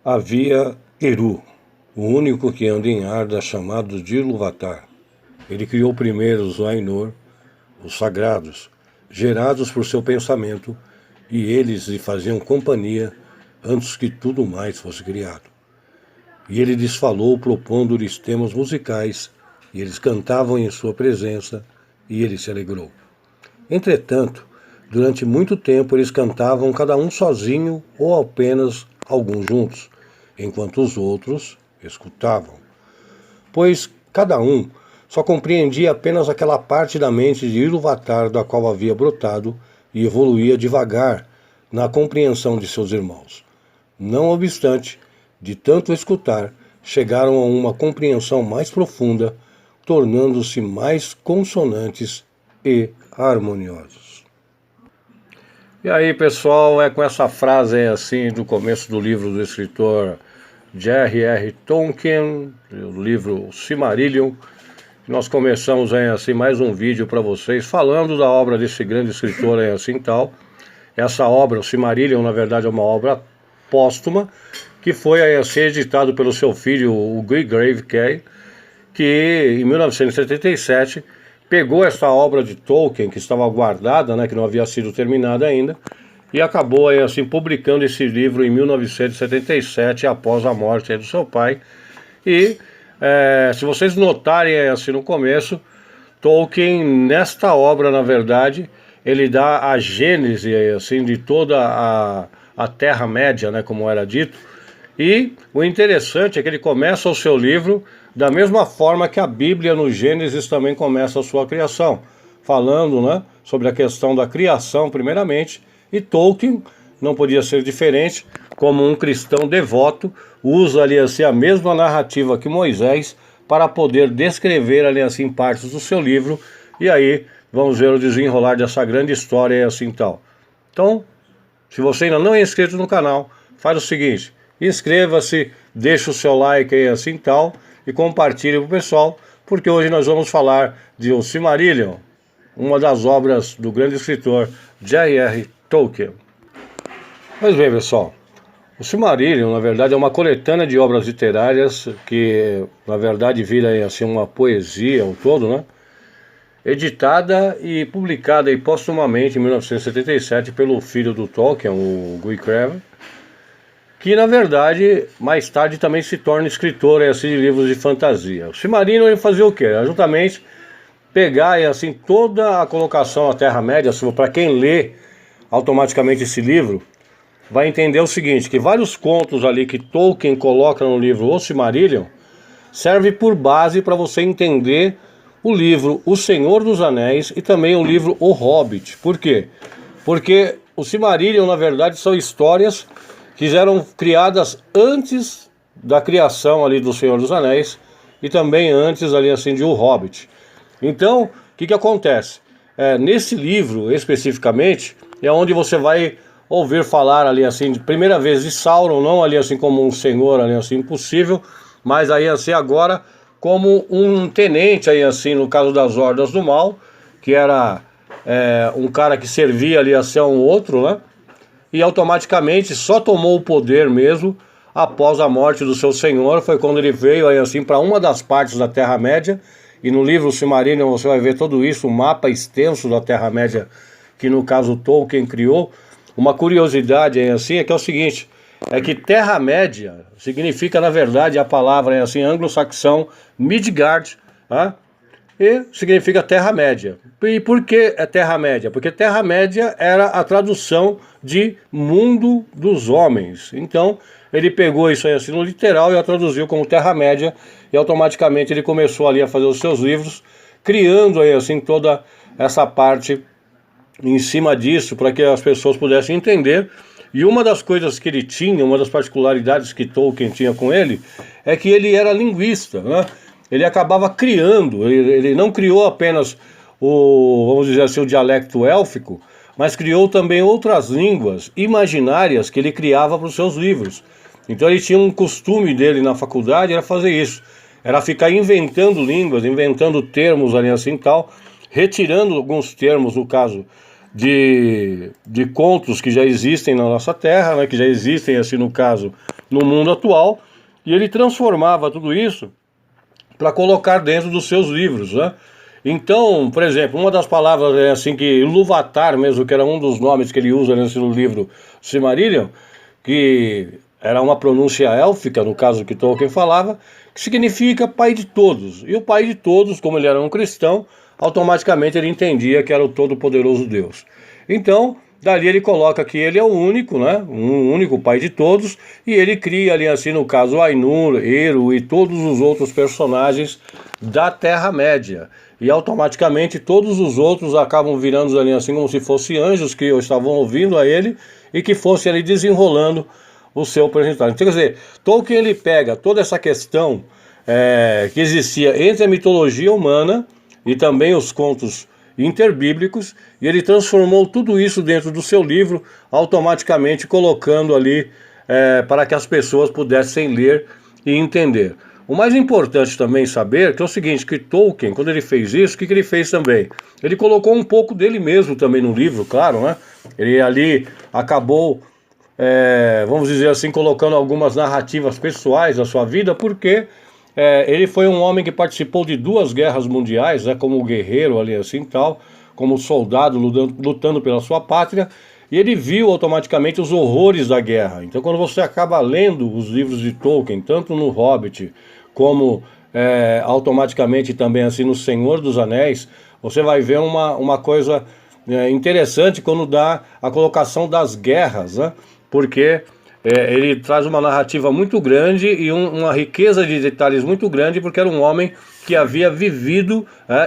Havia Eru, o único que anda em Arda, chamado de Ilúvatar. Ele criou primeiro os Ainur, os sagrados, gerados por seu pensamento, e eles lhe faziam companhia antes que tudo mais fosse criado. E ele lhes falou, propondo-lhes temas musicais, e eles cantavam em sua presença, e ele se alegrou. Entretanto, durante muito tempo eles cantavam cada um sozinho ou apenas alguns juntos, enquanto os outros escutavam. Pois cada um só compreendia apenas aquela parte da mente de Ilúvatar da qual havia brotado e evoluía devagar na compreensão de seus irmãos. Não obstante, de tanto escutar, chegaram a uma compreensão mais profunda, tornando-se mais consonantes e harmoniosos. E aí, pessoal, é com essa frase aí, assim, do começo do livro do escritor J.R.R. Tolkien, o livro Silmarillion, que nós começamos aí, assim, mais um vídeo para vocês, falando da obra desse grande escritor aí, assim, tal. Essa obra, o Silmarillion, na verdade, é uma obra póstuma, que foi aí, assim, editado pelo seu filho, o Grave Cay, que em 1977 pegou essa obra de Tolkien, que estava guardada, né, que não havia sido terminada ainda, e acabou aí, assim, publicando esse livro em 1977, após a morte aí do seu pai. E se vocês notarem aí, assim, no começo, Tolkien, nesta obra, na verdade, ele dá a gênese aí, assim, de toda a Terra-média, né, como era dito. E o interessante é que ele começa o seu livro da mesma forma que a Bíblia no Gênesis também começa a sua criação, falando, né, sobre a questão da criação primeiramente, e Tolkien não podia ser diferente, como um cristão devoto, usa ali assim a mesma narrativa que Moisés para poder descrever ali assim partes do seu livro, e aí vamos ver o desenrolar dessa grande história e assim tal. Então, se você ainda não é inscrito no canal, faz o seguinte: inscreva-se, deixa o seu like aí assim tal e compartilhe para o pessoal, porque hoje nós vamos falar de O Silmarillion, uma das obras do grande escritor J.R.R. Tolkien. Pois bem, pessoal, o Silmarillion, na verdade, é uma coletânea de obras literárias que, na verdade, vira aí, assim, uma poesia ao todo, né? Editada e publicada aí, postumamente em 1977 pelo filho do Tolkien, o Guy Craven, que na verdade mais tarde também se torna escritor assim, de livros de fantasia. O Silmarillion ele fazia o quê? Justamente pegar assim, toda a colocação à Terra-média. Para quem lê automaticamente esse livro, vai entender o seguinte, que vários contos ali que Tolkien coloca no livro O Silmarillion serve por base para você entender o livro O Senhor dos Anéis e também o livro O Hobbit. Por quê? Porque o Silmarillion, na verdade, são histórias que eram criadas antes da criação ali do Senhor dos Anéis e também antes ali assim de O Hobbit. Então, o que acontece? Nesse livro especificamente é onde você vai ouvir falar ali assim de primeira vez de Sauron, não ali assim como um senhor ali assim impossível, mas aí assim agora como um tenente aí assim no caso das Hordas do Mal, que era um cara que servia ali assim a um outro, né? E automaticamente só tomou o poder mesmo após a morte do seu senhor. Foi quando ele veio aí assim para uma das partes da Terra-média, e no livro Silmarillion você vai ver tudo isso, um mapa extenso da Terra-média que no caso Tolkien criou. Uma curiosidade aí assim é que é o seguinte, é que Terra-média significa na verdade a palavra é assim anglo-saxão Midgard, tá? E significa Terra-média. E por que é Terra-média? Porque Terra-média era a tradução de mundo dos homens. Então, ele pegou isso aí assim no literal e a traduziu como Terra-média, e automaticamente ele começou ali a fazer os seus livros, criando aí assim toda essa parte em cima disso, para que as pessoas pudessem entender. E uma das coisas que ele tinha, uma das particularidades que Tolkien tinha com ele, é que ele era linguista, né? Ele acabava criando, ele não criou apenas vamos dizer assim, o dialecto élfico, mas criou também outras línguas imaginárias que ele criava para os seus livros. Então ele tinha um costume dele na faculdade, era fazer isso, era ficar inventando línguas, inventando termos ali assim tal, retirando alguns termos, no caso de contos que já existem na nossa terra, né, que já existem assim no caso no mundo atual, e ele transformava tudo isso para colocar dentro dos seus livros, né? Então, por exemplo, uma das palavras é assim que Ilúvatar mesmo, que era um dos nomes que ele usa nesse livro Silmarillion, que era uma pronúncia élfica, no caso que Tolkien falava, que significa pai de todos. E o pai de todos, como ele era um cristão, automaticamente ele entendia que era o todo-poderoso Deus. Então, dali ele coloca que ele é o único, né? Um único pai de todos, e ele cria ali assim, no caso, Ainur, Eru e todos os outros personagens da Terra-média. E automaticamente todos os outros acabam virando ali assim como se fossem anjos que estavam ouvindo a ele e que fossem ali desenrolando o seu apresentado. Então, quer dizer, Tolkien ele pega toda essa questão que existia entre a mitologia humana e também os contos interbíblicos, e ele transformou tudo isso dentro do seu livro, automaticamente colocando ali para que as pessoas pudessem ler e entender. O mais importante também saber que é o seguinte, que Tolkien, quando ele fez isso, o que ele fez também? Ele colocou um pouco dele mesmo também no livro, claro, né? Ele ali acabou, vamos dizer assim, colocando algumas narrativas pessoais da sua vida, porque ele foi um homem que participou de 2 guerras mundiais, né, como guerreiro ali assim tal, como soldado lutando pela sua pátria, e ele viu automaticamente os horrores da guerra. Então quando você acaba lendo os livros de Tolkien, tanto no Hobbit, como automaticamente também assim no Senhor dos Anéis, você vai ver uma coisa interessante quando dá a colocação das guerras, né? Porque ele traz uma narrativa muito grande e uma riqueza de detalhes muito grande, porque era um homem que havia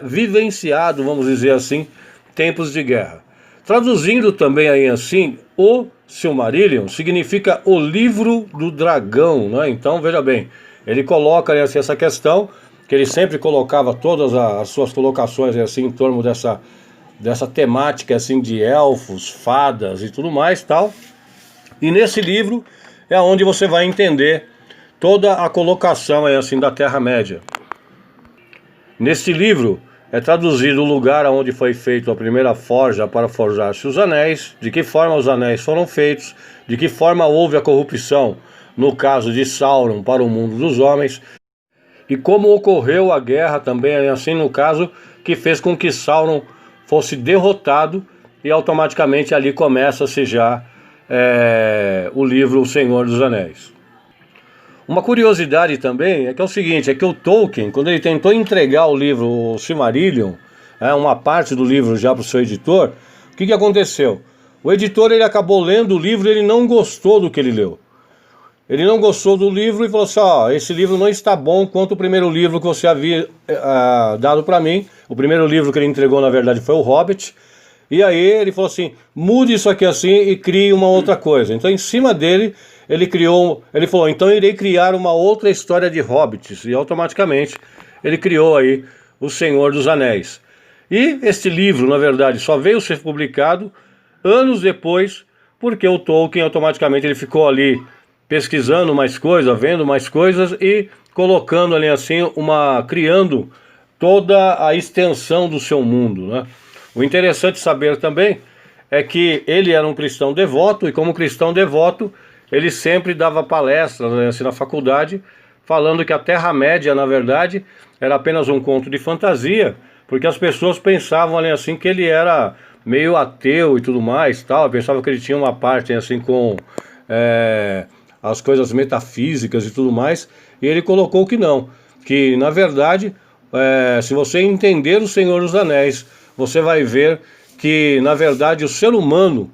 vivenciado, vamos dizer assim, tempos de guerra. Traduzindo também aí assim, o Silmarillion significa o livro do dragão, né? Então veja bem, ele coloca assim, essa questão, que ele sempre colocava todas as suas colocações assim, em torno dessa temática assim, de elfos, fadas e tudo mais tal. E nesse livro é onde você vai entender toda a colocação assim, da Terra-média. Neste livro é traduzido o lugar onde foi feita a primeira forja para forjar-se os anéis, de que forma os anéis foram feitos, de que forma houve a corrupção, no caso de Sauron, para o mundo dos homens, e como ocorreu a guerra também, assim no caso, que fez com que Sauron fosse derrotado, e automaticamente ali começa-se já o livro O Senhor dos Anéis. Uma curiosidade também é que é o seguinte, é que o Tolkien, quando ele tentou entregar o livro o Silmarillion, uma parte do livro já para o seu editor, o que aconteceu? O editor ele acabou lendo o livro e ele não gostou do que ele leu. Ele não gostou do livro e falou assim, esse livro não está bom quanto o primeiro livro que você havia dado para mim. O primeiro livro que ele entregou, na verdade, foi o Hobbit. E aí ele falou assim, mude isso aqui assim e crie uma outra coisa. Então em cima dele, ele falou, então eu irei criar uma outra história de hobbits. E automaticamente ele criou aí O Senhor dos Anéis. E este livro, na verdade, só veio ser publicado anos depois, porque o Tolkien automaticamente ele ficou ali pesquisando mais coisas, vendo mais coisas e colocando ali assim, criando toda a extensão do seu mundo, né? O interessante saber também é que ele era um cristão devoto, e como cristão devoto, ele sempre dava palestras, né, assim, na faculdade, falando que a Terra-média, na verdade, era apenas um conto de fantasia, porque as pessoas pensavam ali, assim, que ele era meio ateu e tudo mais, tal, pensavam que ele tinha uma parte assim, com as coisas metafísicas e tudo mais, e ele colocou que não, que na verdade, se você entender o Senhor dos Anéis, você vai ver que, na verdade, o ser humano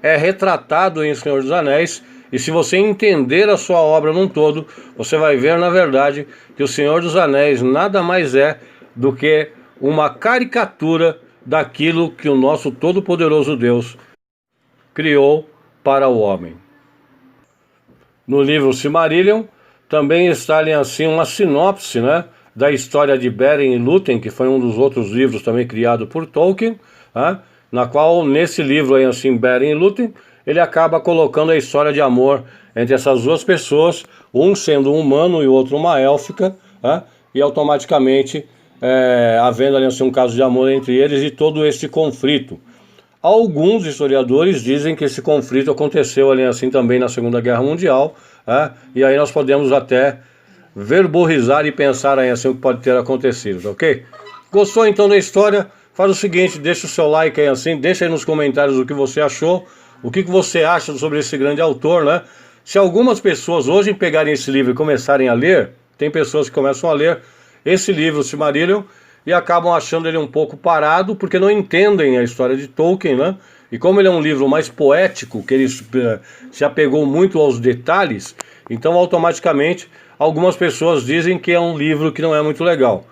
é retratado em O Senhor dos Anéis, e se você entender a sua obra num todo, você vai ver, na verdade, que O Senhor dos Anéis nada mais é do que uma caricatura daquilo que o nosso todo-poderoso Deus criou para o homem. No livro Silmarillion também está ali assim uma sinopse, né, da história de Beren e Lúthien, que foi um dos outros livros também criado por Tolkien, na qual nesse livro aí assim, Beren e Lúthien, ele acaba colocando a história de amor entre essas duas pessoas, um sendo um humano e o outro uma élfica, e automaticamente havendo ali assim, um caso de amor entre eles e todo esse conflito. Alguns historiadores dizem que esse conflito aconteceu ali assim também na Segunda Guerra Mundial, e aí nós podemos até verborrizar e pensar aí assim o que pode ter acontecido, ok? Gostou então da história? Faz o seguinte, deixa o seu like aí assim, deixa aí nos comentários o que você achou, o que você acha sobre esse grande autor, né? Se algumas pessoas hoje pegarem esse livro e começarem a ler, tem pessoas que começam a ler esse livro, o Silmarillion, e acabam achando ele um pouco parado, porque não entendem a história de Tolkien, né? E como ele é um livro mais poético, que ele se apegou muito aos detalhes, então automaticamente algumas pessoas dizem que é um livro que não é muito legal.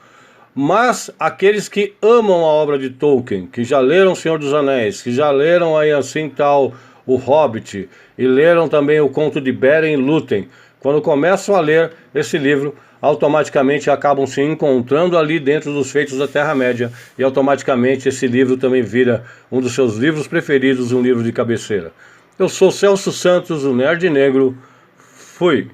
Mas aqueles que amam a obra de Tolkien, que já leram O Senhor dos Anéis, que já leram aí assim tal O Hobbit, e leram também o Conto de Beren e Lúthien, quando começam a ler esse livro, automaticamente acabam se encontrando ali dentro dos feitos da Terra-média, e automaticamente esse livro também vira um dos seus livros preferidos, um livro de cabeceira. Eu sou Celso Santos, o Nerd Negro. Fui!